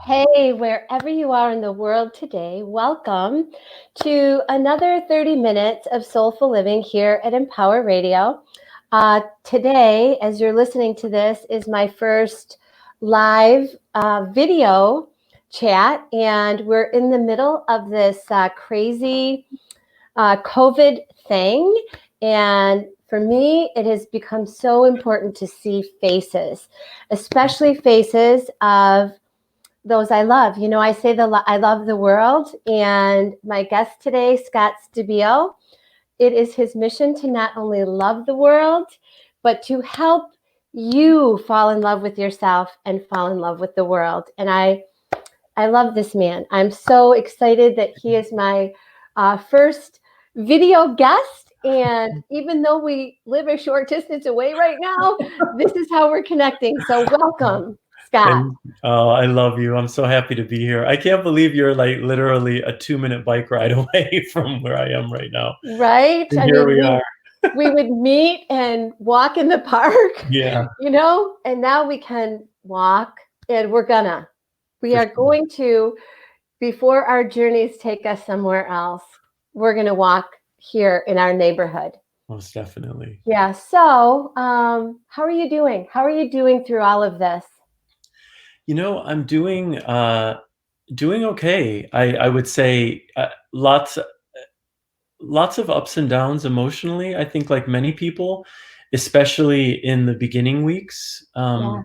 Hey, wherever you are in the world today, welcome to another 30 minutes of Soulful Living here at Empower Radio. Today, as you're listening to this, is my first live video chat, and we're in the middle of this crazy COVID thing. And for me, it has become so important to see faces, especially faces of those I love. You know, I say I love the world, and my guest today, Scott Stabile, it is his mission to not only love the world, but to help you fall in love with yourself and fall in love with the world. And I love this man. I'm so excited that he is my first video guest. And even though we live a short distance away right now, this is how we're connecting. So welcome, Scott. And I love you. I'm so happy to be here. I can't believe you're like literally a 2-minute bike ride away from where I am right now. Right? And I here mean, we we are. we would meet and walk in the park, Yeah, and now we can walk, and we for are sure. going to, before our journeys take us somewhere else, we're going to walk here in our neighborhood. Most definitely. Yeah. So, how are you doing? How are you doing through all of this? I'm doing okay. I would say lots of ups and downs emotionally. I think like many people, especially in the beginning weeks. Yeah.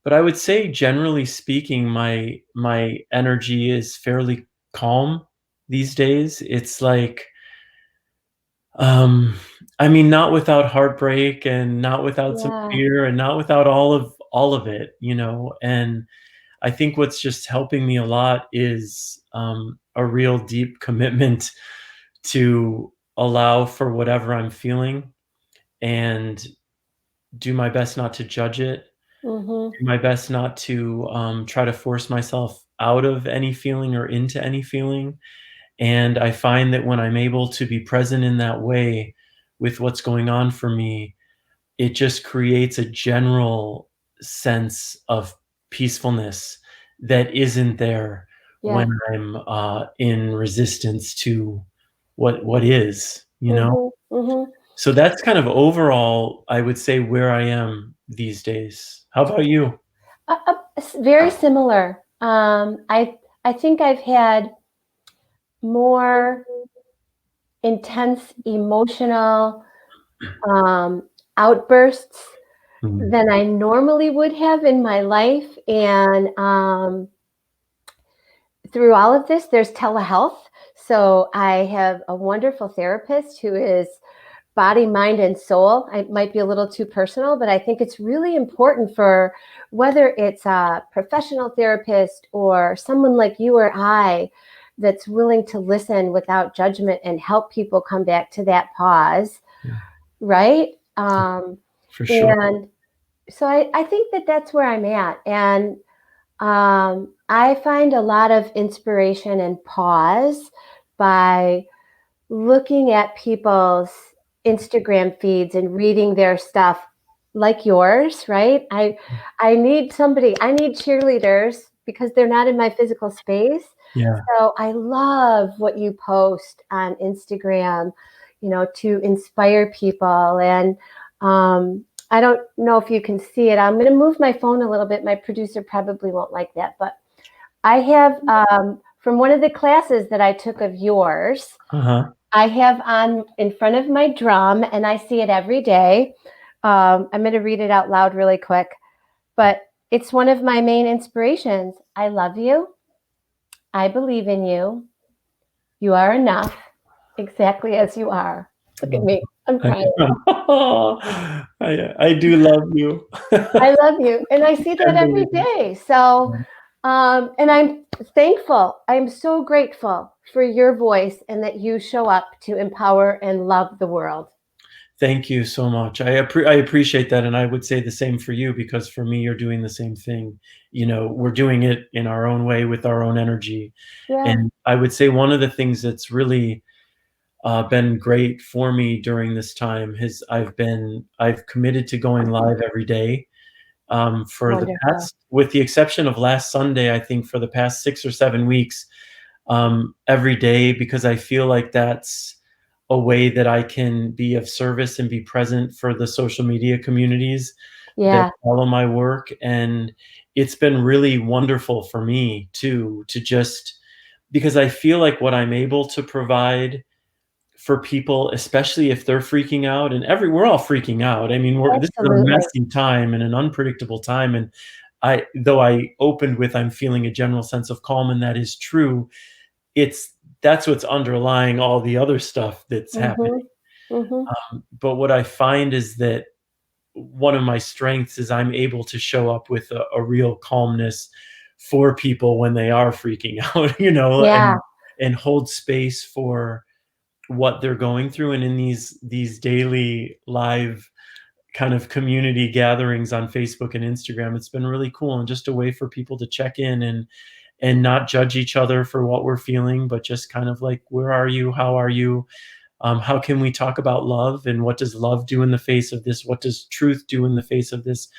But I would say generally speaking, my energy is fairly calm these days. It's like, um, I mean, not without heartbreak and not without some Yeah. fear and not without all of it. And I think what's just helping me a lot is a real deep commitment to allow for whatever I'm feeling and do my best not to judge it, Mm-hmm. do my best not to try to force myself out of any feeling or into any feeling. And I find that when I'm able to be present in that way with what's going on for me, it just creates a general sense of peacefulness that isn't there Yeah. when I'm in resistance to what is. Mm-hmm. Mm-hmm. So that's kind of overall, I would say, where I am these days. How about you? Very similar. I think I've had more intense emotional um, outbursts Mm, than I normally would have in my life. And through all of this, there's telehealth. So I have a wonderful therapist who is body, mind, and soul. It might be a little too personal, but I think it's really important for whether it's a professional therapist or someone like you or I that's willing to listen without judgment and help people come back to that pause, yeah, right? for sure. And so I think that that's where I'm at. And I find a lot of inspiration and pause by looking at people's Instagram feeds and reading their stuff like yours, right? I need somebody, I need cheerleaders because they're not in my physical space. Yeah. So I love what you post on Instagram, to inspire people. And I don't know if you can see it. I'm going to move my phone a little bit. My producer probably won't like that, but I have from one of the classes that I took of yours, Uh-huh. I have on in front of my drum, and I see it every day. I'm going to read it out loud really quick, but it's one of my main inspirations. I love you. I believe in you. You are enough exactly as you are. Look at Oh, me. I'm crying. I do love you. I love you. And I see that Can't every believe it. day. So, and I'm thankful. I'm so grateful for your voice and that you show up to empower and love the world. Thank you so much. I appreciate that, and I would say the same for you because for me, you're doing the same thing. We're doing it in our own way with our own energy, Yeah. and I would say one of the things that's really been great for me during this time is I've committed to going live every day. for the Wonderful. past, with the exception of last Sunday, I think for the past 6 or 7 weeks, every day, because I feel like that's a way that I can be of service and be present for the social media communities that Yeah, follow my work. And it's been really wonderful for me too, to just, because I feel like what I'm able to provide for people, especially if they're freaking out, and we're all freaking out. I mean, this is a absolutely. messy time and an unpredictable time. And though I opened with, I'm feeling a general sense of calm, and that is true. It's That's what's underlying all the other stuff that's happening. Mhm. Mhm. But what I find is that one of my strengths is I'm able to show up with a real calmness for people when they are freaking out, Yeah. and hold space for what they're going through. And in these daily live kind of community gatherings on Facebook and Instagram, it's been really cool, and just a way for people to check in and not judge each other for what we're feeling, but just kind of like, where are you? How are you? How can we talk about love, and what does love do in the face of this? What does truth do in the face of this?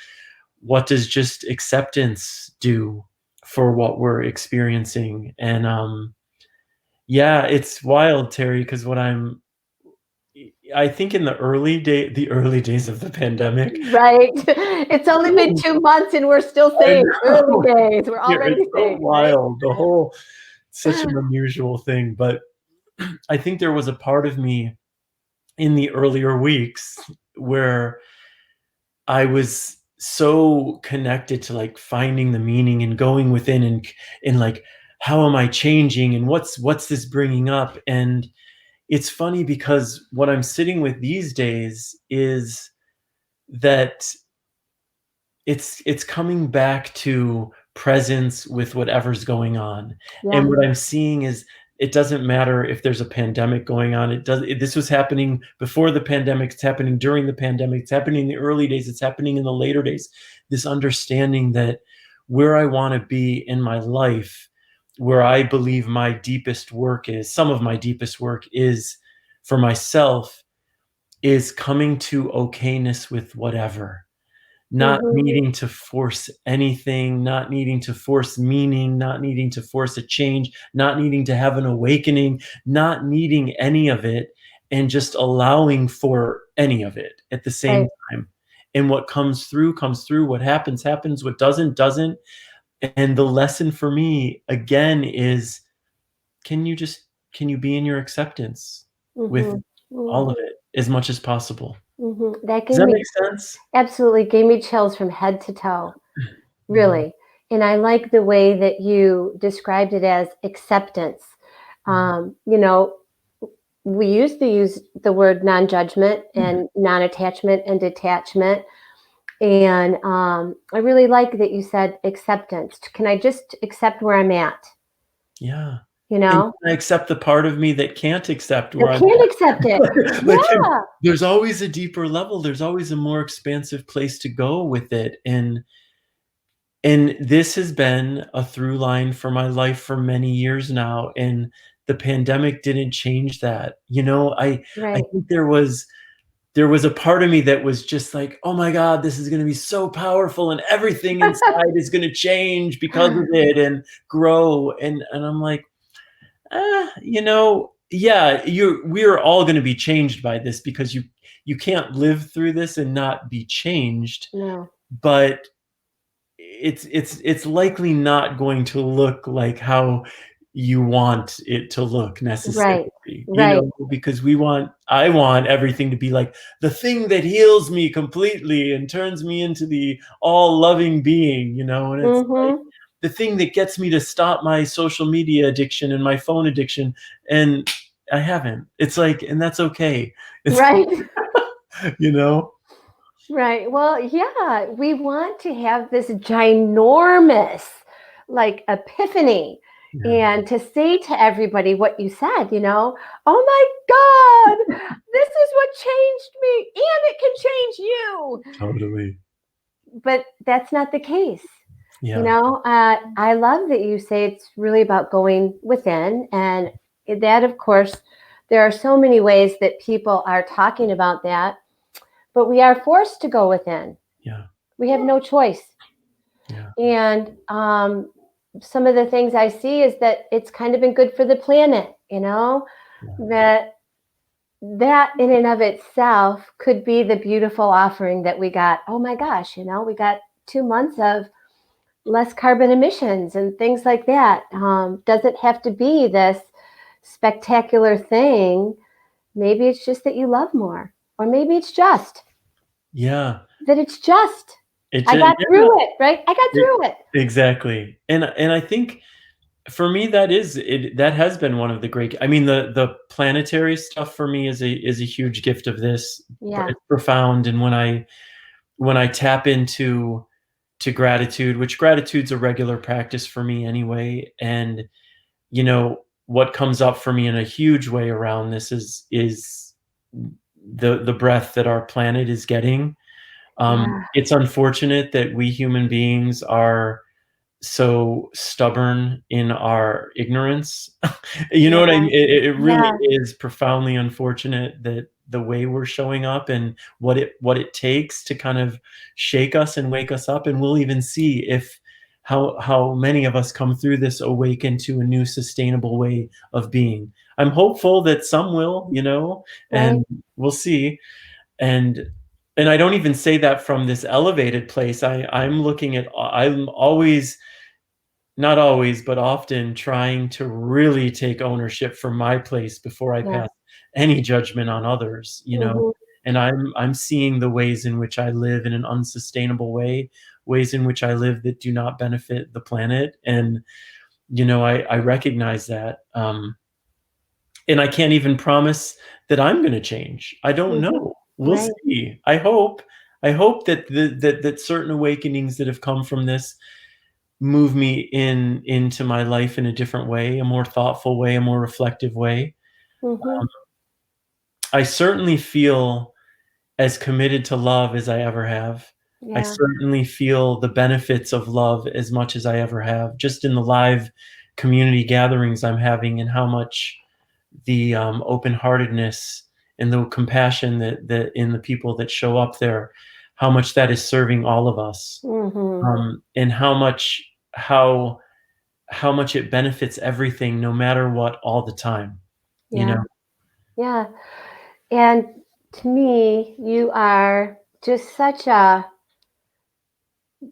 What does just acceptance do for what we're experiencing? And yeah, it's wild, Terry, because I think in the early days of the pandemic, Right. It's only been 2 months and we're still I saying early know. days. We're Yeah, it's already so saying, right? wild, the whole such an unusual thing. But I think there was a part of me in the earlier weeks where I was so connected to, like, finding the meaning and going within, and like, how am I changing, and what's this bringing up? And it's funny because what I'm sitting with these days is that it's coming back to presence with whatever's going on. And Yeah. what I'm seeing is, it doesn't matter if there's a pandemic going on. This was happening before the pandemic, it's happening during the pandemic, it's happening in the early days, it's happening in the later days. This understanding that where I want to be in my life, where I believe my deepest work is, some of my deepest work is for myself, is coming to okayness with whatever, not Mhm. needing to force anything, not needing to force meaning, not needing to force a change, not needing to have an awakening, not needing any of it, and just allowing for any of it at the same Right. time. And what comes through, what happens, happens, what doesn't, doesn't. And the lesson for me again is, can you just can you be in your acceptance with Mhm. all Mhm. of it as much as possible? Mhm. That Does gave that me make sense? absolutely gave me chills from head to toe, Mhm, really. And I like the way that you described it as acceptance. mhm. You know, we used to use the word non-judgment and non-attachment and detachment. And I really like that you said acceptance. Can I just accept where I'm at? Yeah. You And know, can I accept the part of me that can't accept I where I'm can't accept it. at? Like, Yeah. there's always a deeper level, there's always a more expansive place to go with it. And this has been a through line for my life for many years now, and the pandemic didn't change that. I Right. think there was a part of me that was just like, "Oh my god, this is gonna be so powerful, and everything inside is gonna change because of it and grow." And I'm like, yeah, we're all going to be changed by this, because you can't live through this and not be changed. No. But it's likely not going to look like how you want it to look Right. necessarily, Right. because I want everything to be like the thing that heals me completely and turns me into the all loving being, and it's like Mhm. the thing that gets me to stop my social media addiction and my phone addiction. And I haven't. It's like, and that's okay. It's, Right. you know? Right. Well, yeah, we want to have this ginormous, like, epiphany Yeah. and to say to everybody what you said, oh my God, this is what changed me and it can change you. Totally. But that's not the case. Yeah. I love that you say it's really about going within. And that, of course, there are so many ways that people are talking about that, but we are forced to go within. Yeah. We have no choice. Yeah. And some of the things I see is that it's kind of been good for the planet, Yeah. that in and of itself could be the beautiful offering that we got. Oh my gosh, we got 2 months of less carbon emissions and things like that. Doesn't have to be this spectacular thing. Maybe it's just that you love more, or maybe it's just Yeah. that it's just It I just, got yeah. through it, right? I got through it. Exactly. And I think for me that is it, that has been one of the great, I mean, the planetary stuff for me is a huge gift of this. Yeah, It's profound. And when I tap into to gratitude, which gratitude's a regular practice for me anyway, and what comes up for me in a huge way around this is the breath that our planet is getting. yeah, It's unfortunate that we human beings are so stubborn in our ignorance. You know what I yeah, mean? It really yeah, is profoundly unfortunate that the way we're showing up and what it takes to kind of shake us and wake us up, and we'll even see if how many of us come through this awaken to a new sustainable way of being. I'm hopeful that some will, right. and we'll see. And I don't even say that from this elevated place. I'm always, not always, but often trying to really take ownership for my place before I Yeah. pass any judgment on others. Hmm. And I'm seeing the ways in which I live in an unsustainable way, ways in which I live that do not benefit the planet. And I recognize that. And I can't even promise that I'm gonna change. I don't Hmm. know. We'll Right. see. I hope that that certain awakenings that have come from this move me into my life in a different way, a more thoughtful way, a more reflective way. Hmm. I certainly feel as committed to love as I ever have. I Yeah. certainly feel the benefits of love as much as I ever have, just in the live community gatherings I'm having, and how much the open-heartedness and the compassion that in the people that show up there, how much that is serving all of us, Hmm. and how how much it benefits everything, no matter what, all the time. You Yeah. know? Yeah. And to me, you are just such a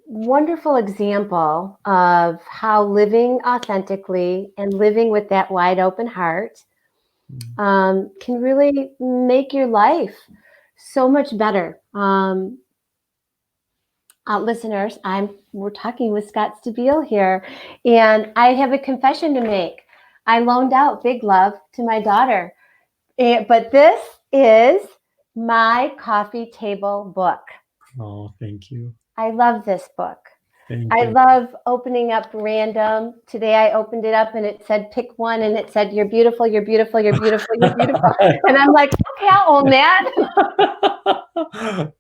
wonderful example of how living authentically and living with that wide open heart Mm. can really make your life so much better. Listeners, we're talking with Scott Stabile here, and I have a confession to make. I loaned out Big Love to my daughter, but this is my coffee table book. Oh, thank you. I love this book. Thank I you. love opening up random. Today I opened it up and it said pick one, and it said you're beautiful, you're beautiful, you're beautiful, you're beautiful. And I'm like, okay, I'll own that.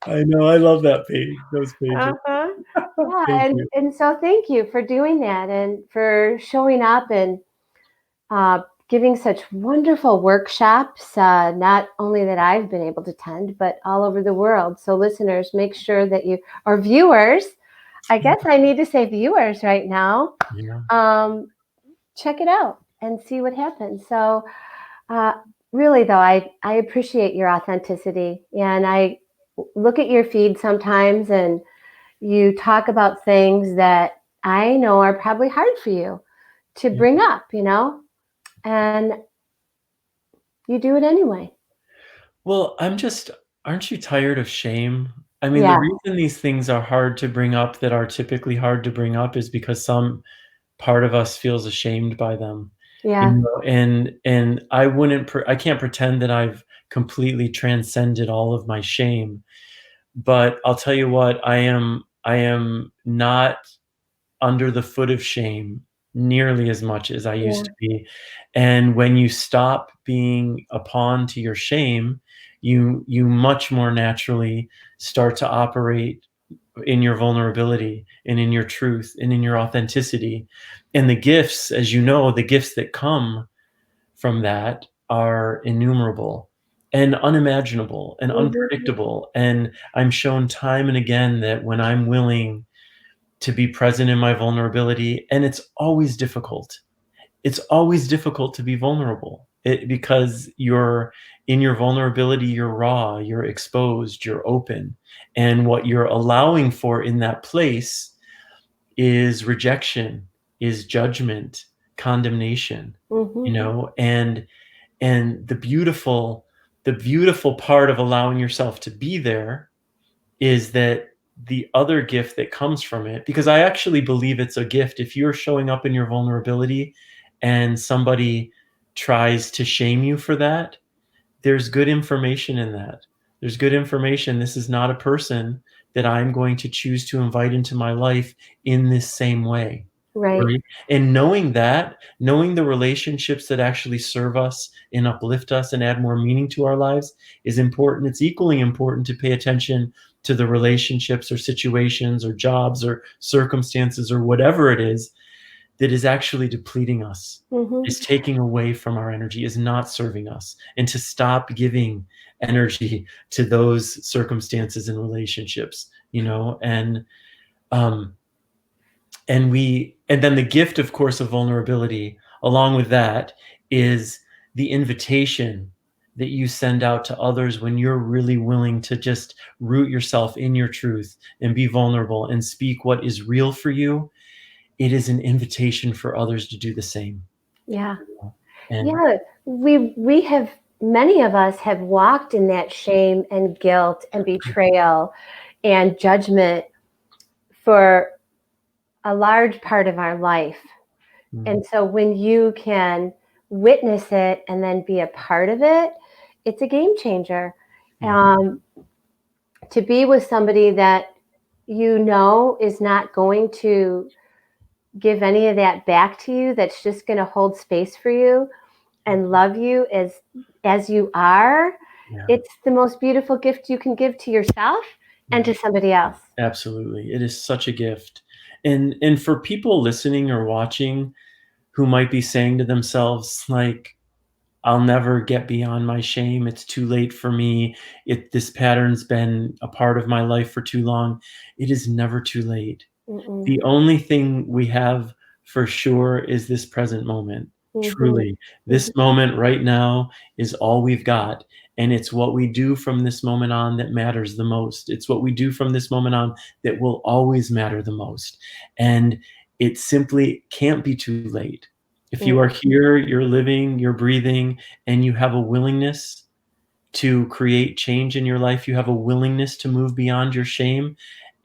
I know, I love that page, those pages. Uh-huh. Yeah, Thank and you. and so thank you for doing that and for showing up and uh, giving such wonderful workshops, not only that I've been able to attend, but all over the world. So listeners, make sure that or viewers, I guess I need to say viewers right now, Yeah. um, check it out and see what happens. So uh, really though, I appreciate your authenticity, and I look at your feed sometimes and you talk about things that I know are probably hard for you to Yeah. bring up, and you do it anyway. Well, aren't you tired of shame? I mean, the Yeah, reason these things are hard to bring up, that are typically hard to bring up, is because some part of us feels ashamed by them. yeah, And I can't pretend that I've completely transcended all of my shame, but I'll tell you what, I am not under the foot of shame nearly as much as I used yeah, to be. And when you stop being a pawn to your shame, you much more naturally start to operate in your vulnerability and in your truth and in your authenticity. And the gifts, as you know, the gifts that come from that are innumerable. and unimaginable and Mhm. unpredictable, and I'm shown time and again that when I'm willing to be present in my vulnerability, and it's always difficult. It's always difficult to be vulnerable, because you're in your vulnerability, you're raw, you're exposed, you're open, and what you're allowing for in that place is rejection, is judgment, condemnation, Mhm. and the beautiful part of allowing yourself to be there is that the other gift that comes from it, because I actually believe it's a gift. If you're showing up in your vulnerability and somebody tries to shame you for that, there's good information in that. There's good information. This is not a person that I'm going to choose to invite into my life in this same way. Right. Right? And knowing that, knowing the relationships that actually serve us and uplift us and add more meaning to our lives is important. It's equally important to pay attention to the relationships or situations or jobs or circumstances or whatever it is that is actually depleting us, Mhm. is taking away from our energy, is not serving us, and to stop giving energy to those circumstances and relationships, um, and then the gift, of course, of vulnerability, along with that, is the invitation that you send out to others when you're really willing to just root yourself in your truth and be vulnerable and speak what is real for you. It is an invitation for others to do the same. Yeah. And Yeah. We have, many of us have walked in that shame and guilt and betrayal and judgment for a large part of our life. mm, And so when you can witness it and then be a part of it, it's a game changer. yeah, Um, to be with somebody that you know is not going to give any of that back to you, that's just going to hold space for you and love you as you are, yeah, it's the most beautiful gift you can give to yourself and yeah, to somebody else. absolutely. It is such a gift. And for people listening or watching who might be saying to themselves, like, I'll never get beyond my shame. It's too late for me. This pattern's been a part of my life for too long. It is never too late. Mm-mm. The only thing we have for sure is this present moment. Mm-hmm. Truly, this Mm-hmm. moment right now is all we've got. And it's what we do from this moment on that matters the most. It's what we do from this moment on that will always matter the most. And it simply can't be too late. If you are here, you're living, you're breathing, and you have a willingness to create change in your life, you have a willingness to move beyond your shame,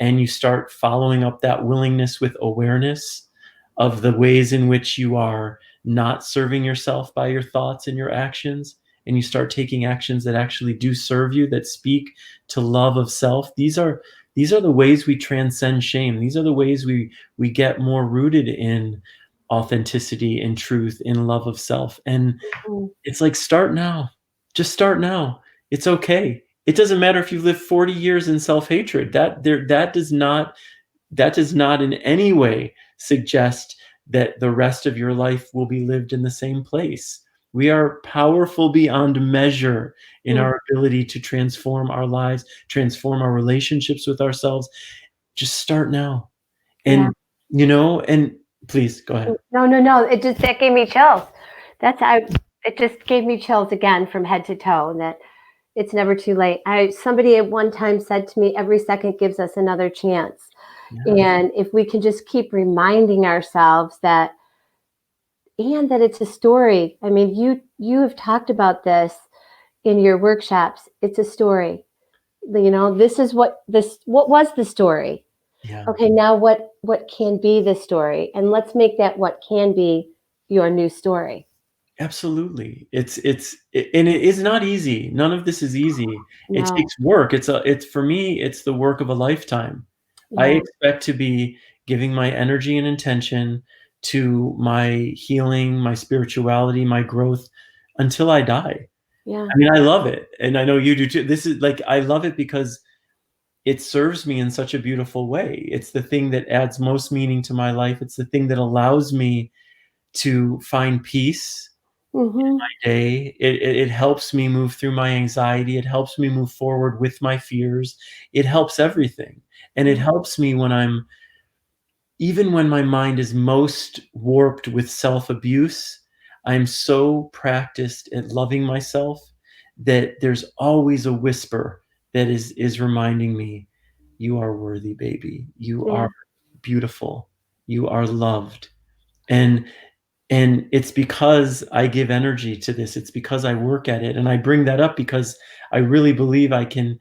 and you start following up that willingness with awareness of the ways in which you are not serving yourself by your thoughts and your actions, and you start taking actions that actually do serve you, that speak to love of self. These are the ways we transcend shame. These are the ways we get more rooted in authenticity, in truth, in love of self. And Mm-hmm. it's like, start now. Just start now. It's okay. It doesn't matter if you live 40 years in self-hatred. That does not in any way suggest that the rest of your life will be lived in the same place. We are powerful beyond measure in Mm-hmm. our ability to transform our lives, transform our relationships with ourselves. Just start now. Yeah. And please go ahead. No, no, no. It just, that gave me chills. It just gave me chills again from head to toe. And that it's never too late. Somebody at one time said to me, every second gives us another chance. Yeah, And if we can just keep reminding ourselves that, and that it's a story. I mean, you have talked about this in your workshops. It's a story. What was the story? yeah. Okay, now what can be the story? And let's make that what can be your new story. Absolutely. And it is not easy. None of this is easy. It No. takes work. It's for me, it's the work of a lifetime. I Yeah. expect to be giving my energy and intention to my healing, my spirituality, my growth until I die. Yeah. I mean, I love it, and I know you do too. This is like, I love it because it serves me in such a beautiful way. It's the thing that adds most meaning to my life. It's the thing that allows me to find peace Mm-hmm. day. It helps me move through my anxiety. It helps me move forward with my fears. It helps everything. And it helps me when I'm even when my mind is most warped with self-abuse, I'm so practiced at loving myself that there's always a whisper that is reminding me, you are worthy, baby. You Yeah. are beautiful. You are loved. And it's because I give energy to this. It's because I work at it. And I bring that up because I really believe I can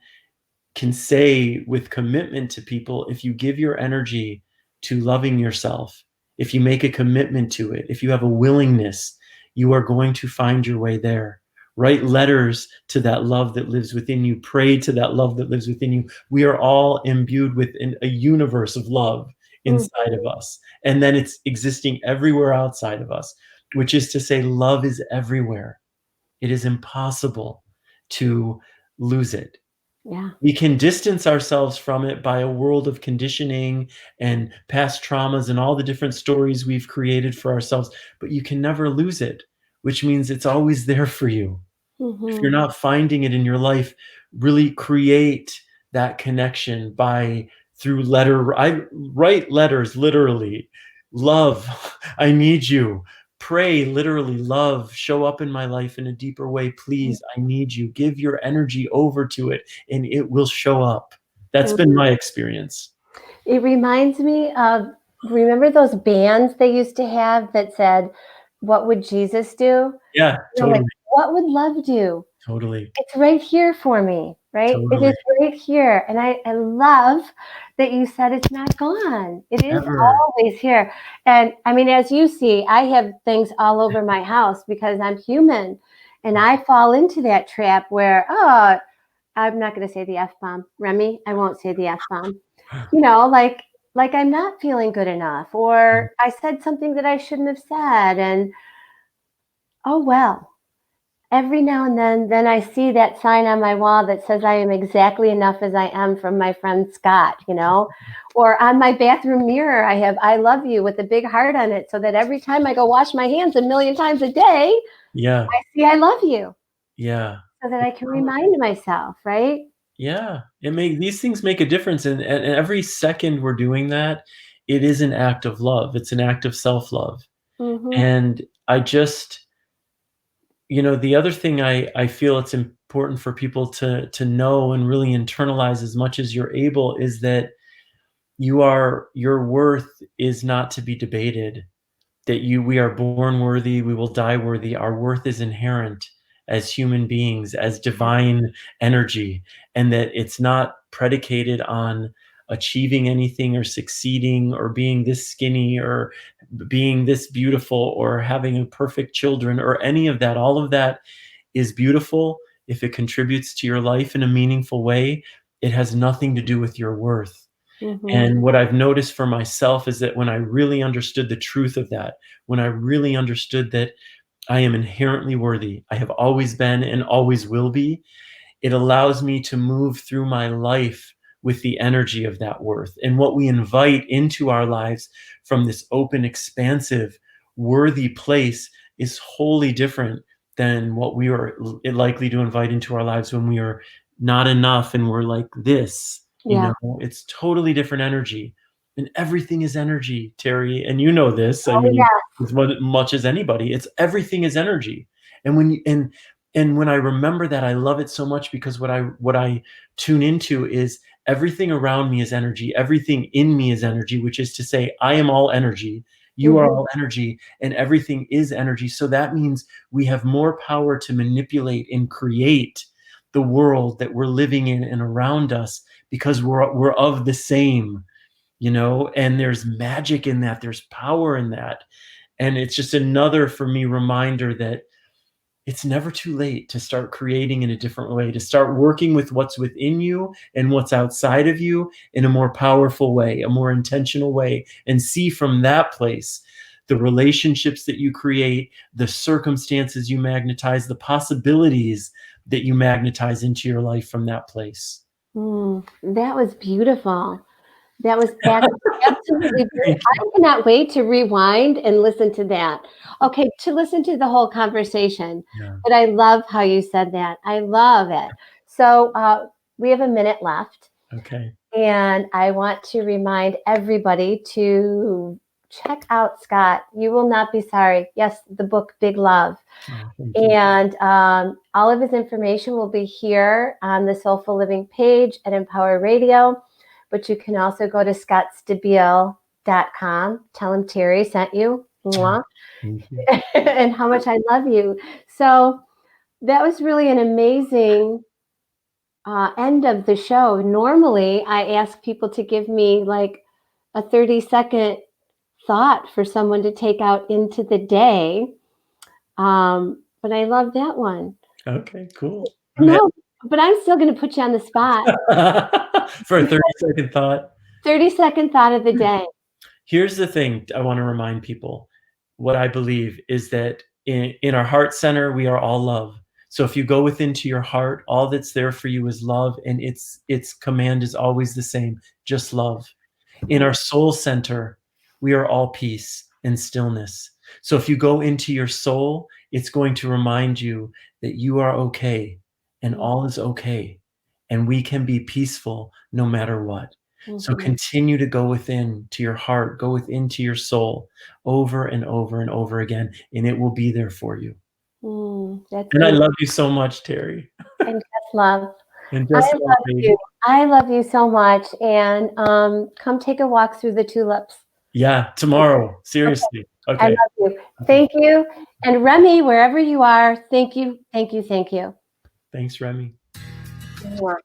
say with commitment to people, if you give your energy to loving yourself, if you make a commitment to it, if you have a willingness, you are going to find your way there. Write letters to that love that lives within you. Pray to that love that lives within you. We are all imbued with a universe of love inside of us. And then it's existing everywhere outside of us, which is to say, love is everywhere. It is impossible to lose it. Yeah. We can distance ourselves from it by a world of conditioning and past traumas and all the different stories we've created for ourselves, but you can never lose it, which means it's always there for you. If you're Mm-hmm. not finding it in your life, really create that connection by through letter. I write letters literally. Love, I need you. Pray literally, love, show up in my life in a deeper way. Please, I need you. Give your energy over to it and it will show up. That's been Mm-hmm. my experience. It reminds me of, remember those bands they used to have that said, "What would Jesus do?" Yeah, You're like, totally, what would love do? totally, It's right here for me, right? It totally. is right here. And I love that you said it's not gone. It is Ever. always here. And I mean, as you see, I have things all over my house because I'm human. And I fall into that trap where, oh, I'm not going to say the F bomb. Remy, I won't say the F bomb. You know, like I'm not feeling good enough, or I said something that I shouldn't have said. And oh, well, every now and then I see that sign on my wall that says I am exactly enough as I am from my friend Scott, you know, or on my bathroom mirror, I have "I love you" with a big heart on it, so that every time I go wash my hands a million times a day, Yeah, I see "I love you," yeah. so that I It's can powerful. remind myself, right? Yeah, these things make a difference, and every second we're doing that, it is an act of love. It's an act of self-love. Mm-hmm. And I just the other thing I feel it's important for people to know and really internalize as much as you're able is that your worth is not to be debated. That we are born worthy, we will die worthy. Our worth is inherent as human beings, as divine energy, and that it's not predicated on achieving anything or succeeding or being this skinny or being this beautiful or having a perfect children or any of that. All of that is beautiful if it contributes to your life in a meaningful way. It has nothing to do with your worth. Mm-hmm. And what I've noticed for myself is that when I really understood the truth of that, when I really understood that I am inherently worthy, I have always been and always will be, it allows me to move through my life with the energy of that worth. And what we invite into our lives from this open, expansive, worthy place is wholly different than what we are likely to invite into our lives when we are not enough and we're like this. Yeah. It's totally different energy. And everything is energy, Terry. And you know this. I Oh mean, yeah. as much as anybody, it's everything is energy. And when I remember that, I love it so much because what I tune into is everything around me is energy. Everything in me is energy, which is to say, I am all energy. You are Mm-hmm. all energy, and everything is energy. So that means we have more power to manipulate and create the world that we're living in and around us because we're of the same, and there's magic in that. There's power in that. And it's just another for me reminder that it's never too late to start creating in a different way, to start working with what's within you and what's outside of you in a more powerful way, a more intentional way, and see from that place the relationships that you create, the circumstances you magnetize, the possibilities that you magnetize into your life from that place. That was beautiful. That was absolutely Thank brilliant. you. I cannot wait to rewind and listen to that. Okay, to listen to the whole conversation. Yeah. But I love how you said that. I love it. So we have a minute left, Okay. and I want to remind everybody to check out Scott. You will not be sorry. Yes, the book Big Love. Oh, thank you. And all of his information will be here on the Soulful Living page at Empower Radio. But you can also go to scottstabile.com. Tell him Terry sent you. Mwah. Thank you. And how much I love you. So that was really an amazing end of the show. Normally, I ask people to give me like a 30-second thought for someone to take out into the day. But I love that one. Okay, cool. No, but I'm still going to put you on the spot. For a 30-second thought. 30-second thought of the day. Here's the thing I want to remind people. What I believe is that in our heart center, we are all love. So if you go within to your heart, all that's there for you is love, and its command is always the same, just love. In our soul center, we are all peace and stillness. So if you go into your soul, it's going to remind you that you are okay and all is okay, and we can be peaceful no matter what. So continue to go within to your heart, go within to your soul over and over and over again, and it will be there for you. That's And I beautiful. love you so much, Terry. And just love. And I just love, love baby. you. I love you so much. And come take a walk through the tulips. Yeah, tomorrow. Seriously. I Okay. love you. Thank you. And Remy, wherever you are, thank you, thank you, thank you. Thanks, Remy. Mwah.